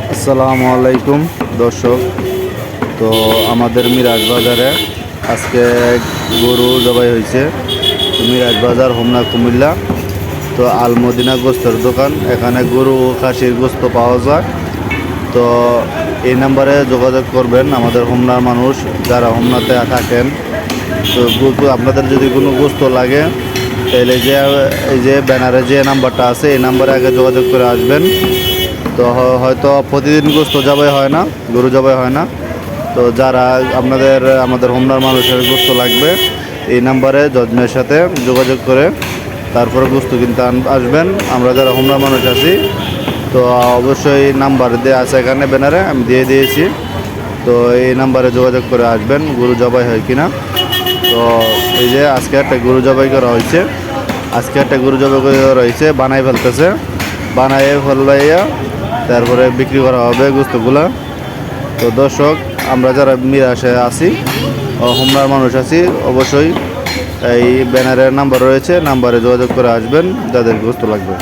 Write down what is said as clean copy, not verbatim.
আসসালামু আলাইকুম দর্শক। তো আমাদের মিরাজ বাজারে আজকে গরু জবাই হয়েছে। তো মিরাজ বাজার হোমনা কুমিল্লা। তো আলমদিনা গোস্তের দোকান, এখানে গরু ও খাসির গোস্ত পাওয়া যায়। তো এই নাম্বারে যোগাযোগ করবেন আমাদের হোমনার মানুষ যারা হোমনাতে থাকেন। তো আপনাদের যদি কোনো গোস্ত লাগে তাহলে এই যে ব্যানারে যে নাম্বারটা আছে এই নাম্বারে আগে যোগাযোগ করে আসবেন। তো হয়তো প্রতিদিন গোস্ত জবাই হয় না, গরু জবাই হয় না। তো যারা আমাদের হোমনার মানুষের গোস্ত লাগবে এই নাম্বারে যত্নের সাথে যোগাযোগ করে তারপরে গোস্ত কিনতে আসবেন। আমরা যারা হোমনার মানুষ আছি তো অবশ্যই নাম্বার দেওয়া আছে এখানে ব্যানারে, আমি দিয়ে দিয়েছি। তো এই নাম্বারে যোগাযোগ করে আসবেন গরু জবাই হয় কিনা। তো এই যে আজকে একটা গরু জবাই করা হয়েছে, বানাই ফেলতেছে, বানাইয়ে ফেলাইয়া তারপরে বিক্রি করা হবে গোস্তগুলা। তো দর্শক, আমরা যারা মিরাশে আছি হোমনার মানুষ আছি অবশ্যই এই ব্যানারের নাম্বার রয়েছে, নাম্বারে যোগাযোগ করে আসবেন যাদের গোস্ত লাগবে।